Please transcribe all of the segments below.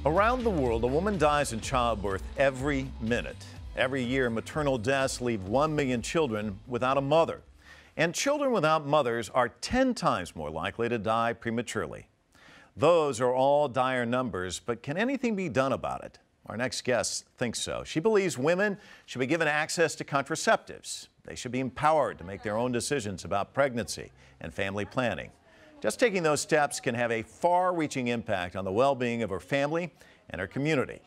Around the world, a woman dies in childbirth every minute. Every year, maternal deaths leave 1 million children without a mother. And children without mothers are 10 times more likely to die prematurely. Those are all dire numbers, but can anything be done about it? Our next guest thinks so. She believes women should be given access to contraceptives. They should be empowered to make their own decisions about pregnancy and family planning. Just taking those steps can have a far-reaching impact on the well-being of her family and her community.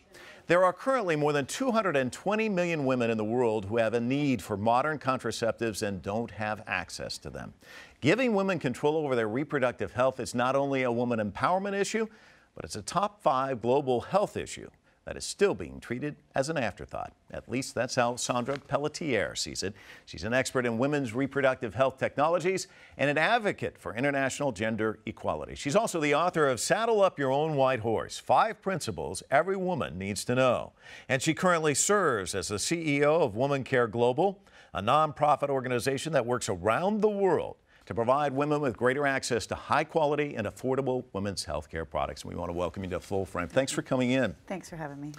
There are currently more than 220 million women in the world who have a need for modern contraceptives and don't have access to them. Giving women control over their reproductive health is not only a woman empowerment issue, but it's a top 5 global health issue that is still being treated as an afterthought. At least that's how Sandra Pelletier sees it. She's an expert in women's reproductive health technologies and an advocate for international gender equality. She's also the author of Saddle Up Your Own White Horse, 5 Principles Every Woman Needs to Know. And she currently serves as the CEO of Woman Care Global, a nonprofit organization that works around the world to provide women with greater access to high-quality and affordable women's health care products. And we want to welcome you to Full Frame. Thanks for coming in. Thanks for having me.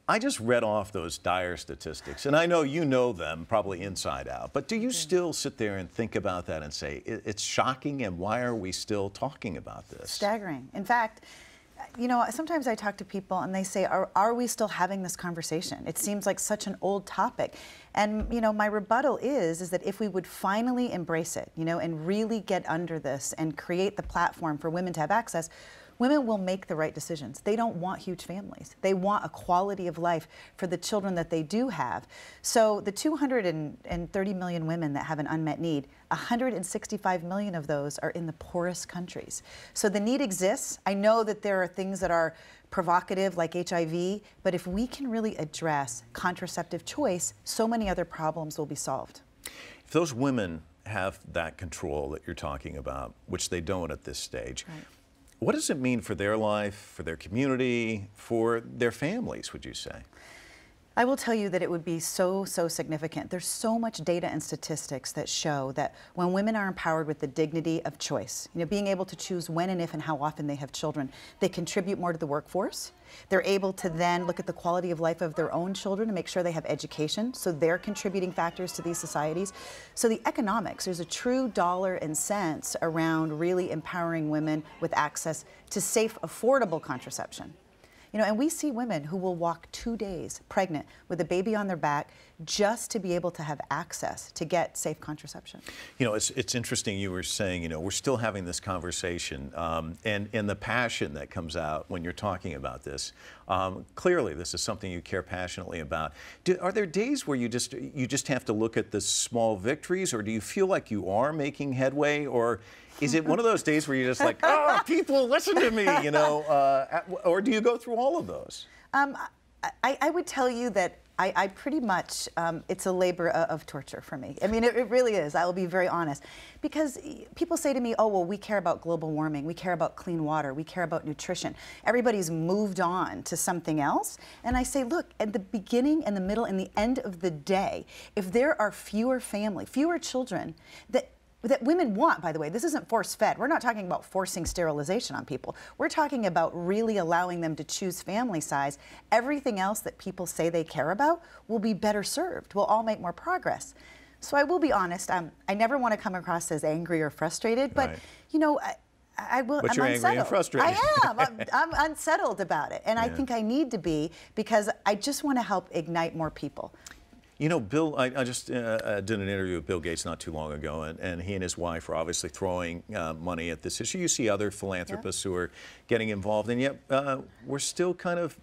I just read off those dire statistics, and I know you know them probably inside out, but do you still sit there and think about that and say, it's shocking, and why are we still talking about this? Staggering. In fact, you know, sometimes I talk to people and they say, are we still having this conversation? It seems like such an old topic. And, you know, my rebuttal is that if we would finally embrace it, you know, and really get under this and create the platform for women to have access, women will make the right decisions. They don't want huge families. They want a quality of life for the children that they do have. So the 230 million women that have an unmet need, 165 million of those are in the poorest countries. So the need exists. I know that there are things that are provocative like HIV, but if we can really address contraceptive choice, so many other problems will be solved. If those women have that control that you're talking about, which they don't at this stage, right, what does it mean for their life, for their community, for their families, would you say? I will tell you that it would be so significant. There's so much data and statistics that show that when women are empowered with the dignity of choice, you know, being able to choose when and if and how often they have children, they contribute more to the workforce. They're able to then look at the quality of life of their own children to make sure they have education, so they're contributing factors to these societies. So the economics, there's a true dollar and cents around really empowering women with access to safe, affordable contraception. You know, and we see women who will walk 2 days pregnant with a baby on their back just to be able to have access to get safe contraception. You know, it's interesting you were saying, you know, we're still having this conversation and the passion that comes out when you're talking about this. Clearly, this is something you care passionately about. Are there days where you just have to look at the small victories, or do you feel like you are making headway, or is it one of those days where you're just like, oh, people, listen to me, you know, or do you go through all of those? I would tell you that I pretty much, it's a labor of torture for me. I mean, it really is. I will be very honest. Because people say to me, oh, well, we care about global warming. We care about clean water. We care about nutrition. Everybody's moved on to something else. And I say, look, at the beginning and the middle and the end of the day, if there are fewer children that women want, by the way, this isn't force-fed. We're not talking about forcing sterilization on people. We're talking about really allowing them to choose family size. Everything else that people say they care about will be better served. We'll all make more progress. So I will be honest, I never want to come across as angry or frustrated, but, right, you know, I will. But I'm you're unsettled. Angry and frustrated. I am. I'm unsettled about it. And yeah, I think I need to be, because I just want to help ignite more people. You know, Bill, I just did an interview with Bill Gates not too long ago, and he and his wife are obviously throwing money at this issue. You see other philanthropists, yeah, who are getting involved, and yet we're still kind of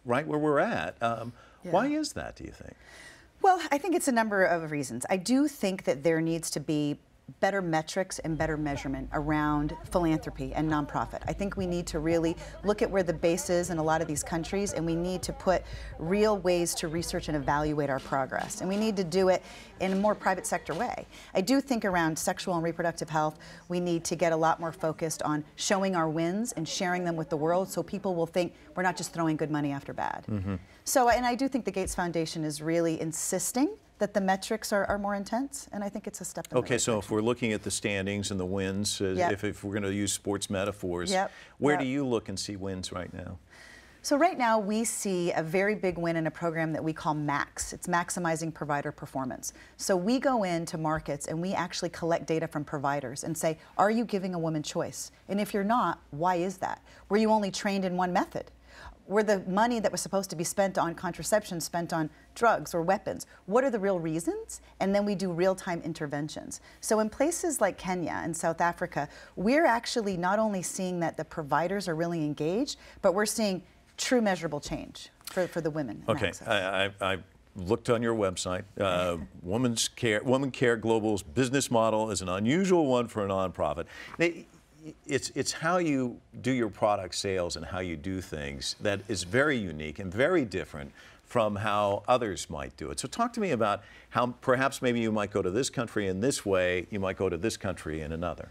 right where we're at. Yeah. Why is that, do you think? Well, I think it's a number of reasons. I do think that there needs to be better metrics and better measurement around philanthropy and nonprofit. I think we need to really look at where the base is in a lot of these countries, and we need to put real ways to research and evaluate our progress. And we need to do it in a more private sector way. I do think around sexual and reproductive health, we need to get a lot more focused on showing our wins and sharing them with the world, so people will think we're not just throwing good money after bad. Mm-hmm. So, and I do think the Gates Foundation is really insisting that the metrics are more intense, and I think it's a step in the right Okay, so direction. if we're looking at the standings and the wins, Yep, if we're going to use sports metaphors, yep, where yep, do you look and see wins right now? So right now we see a very big win in a program that we call MAX. It's Maximizing Provider Performance. So we go into markets and we actually collect data from providers and say, are you giving a woman choice? And if you're not, why is that? Were you only trained in one method? Were the money that was supposed to be spent on contraception spent on drugs or weapons? What are the real reasons? And then we do real-time interventions. So in places like Kenya and South Africa, we're actually not only seeing that the providers are really engaged, but we're seeing true measurable change for the women. Okay, I looked on your website. Woman Care Global's business model is an unusual one for a nonprofit. It's how you do your product sales and how you do things that is very unique and very different from how others might do it. So talk to me about how perhaps maybe you might go to this country in this way, you might go to this country in another.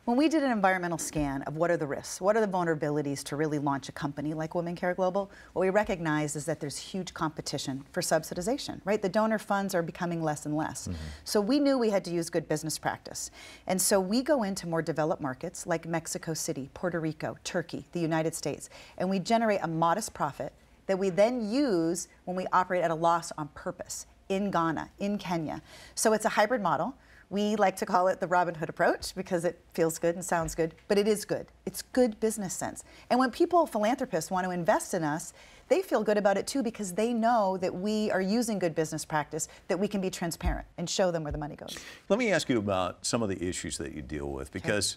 When we did an environmental scan of what are the risks, what are the vulnerabilities to really launch a company like Women Care Global, what we recognized is that there's huge competition for subsidization, right? The donor funds are becoming less and less. So we knew we had to use good business practice. And so we go into more developed markets like Mexico City, Puerto Rico, Turkey, the United States, and we generate a modest profit that we then use when we operate at a loss on purpose in Ghana, in Kenya. So it's a hybrid model. We like to call it the Robin Hood approach because it feels good and sounds good, but it is good. It's good business sense. And when people, philanthropists, want to invest in us, they feel good about it too because they know that we are using good business practice, that we can be transparent and show them where the money goes. Let me ask you about some of the issues that you deal with because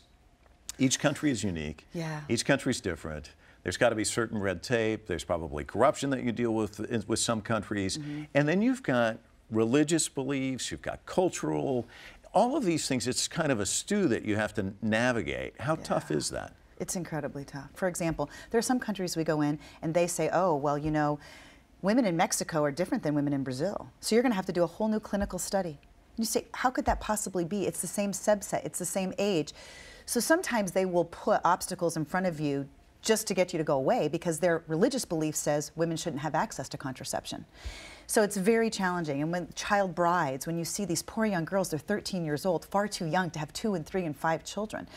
each country is unique. Yeah. Each country is different. There's got to be certain red tape. There's probably corruption that you deal with some countries. And then you've got religious beliefs, you've got cultural, all of these things. It's kind of a stew that you have to navigate. How tough is that? It's incredibly tough. For example, there are some countries we go in and they say, oh, well, you know, women in Mexico are different than women in Brazil. So you're going to have to do a whole new clinical study. And you say, how could that possibly be? It's the same subset, it's the same age. So sometimes they will put obstacles in front of you just to get you to go away because their religious belief says women shouldn't have access to contraception. So it's very challenging. And when child brides, when you see these poor young girls, they're 13 years old, far too young to have 2 and 3 and 5 children.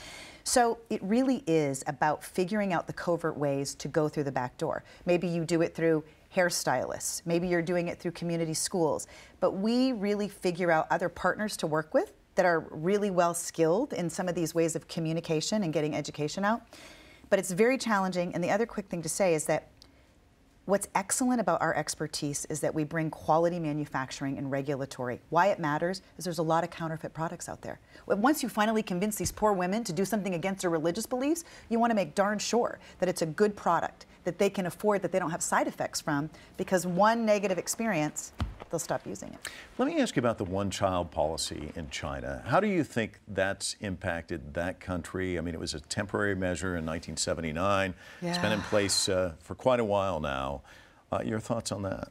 So it really is about figuring out the covert ways to go through the back door. Maybe you do it through hairstylists, maybe you're doing it through community schools, but we really figure out other partners to work with that are really well skilled in some of these ways of communication and getting education out. But it's very challenging, and the other quick thing to say is that what's excellent about our expertise is that we bring quality manufacturing and regulatory. Why it matters is there's a lot of counterfeit products out there. Once you finally convince these poor women to do something against their religious beliefs, you want to make darn sure that it's a good product, that they can afford, that they don't have side effects from, because one negative experience, they'll stop using it. Let me ask you about the one-child policy in China. How do you think that's impacted that country? I mean, it was a temporary measure in 1979. Yeah. It's been in place for quite a while now. Your thoughts on that?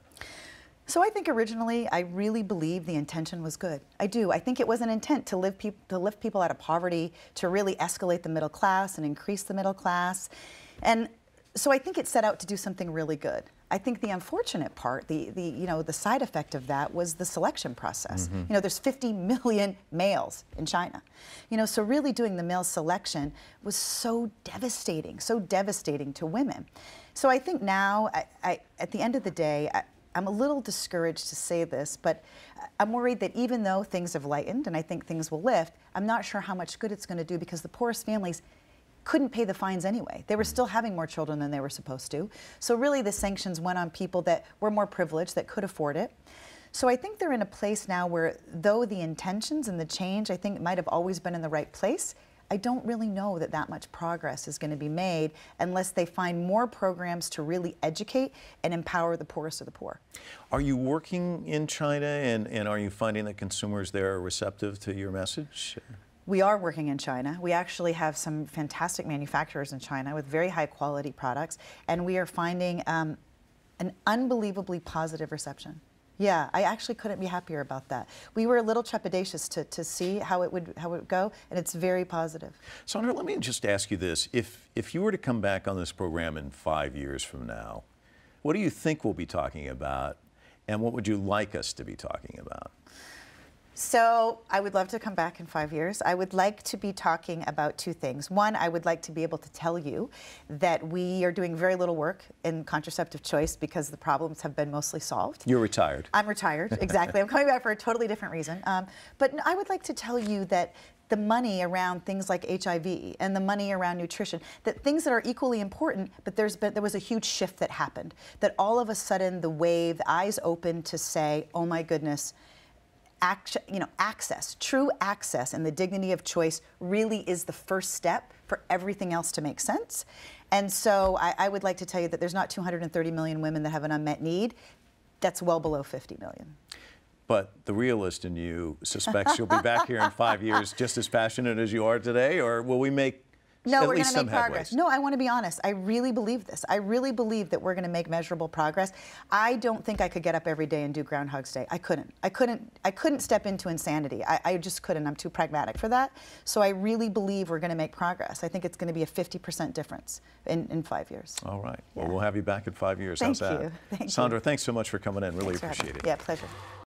So I think originally, I really believe the intention was good. I do. I think it was an intent to lift people out of poverty, to really escalate the middle class and increase the middle class. And so I think it set out to do something really good. I think the unfortunate part, the side effect of that was the selection process. You know, there's 50 million males in China. You know, so really doing the male selection was so devastating to women. So I think now, at the end of the day, I'm a little discouraged to say this, but I'm worried that even though things have lightened and I think things will lift, I'm not sure how much good it's going to do because the poorest families couldn't pay the fines anyway. They were still having more children than they were supposed to. So really the sanctions went on people that were more privileged, that could afford it. So I think they're in a place now where, though the intentions and the change, I think, might have always been in the right place, I don't really know that that much progress is going to be made unless they find more programs to really educate and empower the poorest of the poor. Are you working in China and are you finding that consumers there are receptive to your message? We are working in China. We actually have some fantastic manufacturers in China with very high quality products, and we are finding an unbelievably positive reception. Yeah, I actually couldn't be happier about that. We were a little trepidatious to see how it would go, and it's very positive. Sandra, let me just ask you this. If you were to come back on this program in 5 years from now, what do you think we'll be talking about, and what would you like us to be talking about? So I would love to come back in 5 years. I would like to be talking about two things. One, I would like to be able to tell you that we are doing very little work in contraceptive choice because the problems have been mostly solved. You're retired. I'm retired, exactly. I'm coming back for a totally different reason. But I would like to tell you that the money around things like HIV and the money around nutrition, that things that are equally important, but there was a huge shift that happened. That all of a sudden the wave, the eyes opened to say, oh my goodness, access, true access and the dignity of choice really is the first step for everything else to make sense. And so I would like to tell you that there's not 230 million women that have an unmet need. That's well below 50 million. But the realist in you suspects you'll be back here in 5 years just as passionate as you are today, or will we make No, at we're going least to make some progress. headways? No, I want to be honest. I really believe this. I really believe that we're going to make measurable progress. I don't think I could get up every day and do Groundhog's Day. I couldn't. I couldn't step into insanity. I just couldn't. I'm too pragmatic for that. So I really believe we're going to make progress. I think it's going to be a 50% difference in 5 years. All right. Yeah. Well, we'll have you back in 5 years. Thank How's that? you. Thank you. Sandra, thanks so much for coming in. Really Thanks for having appreciate me. it. Yeah, pleasure.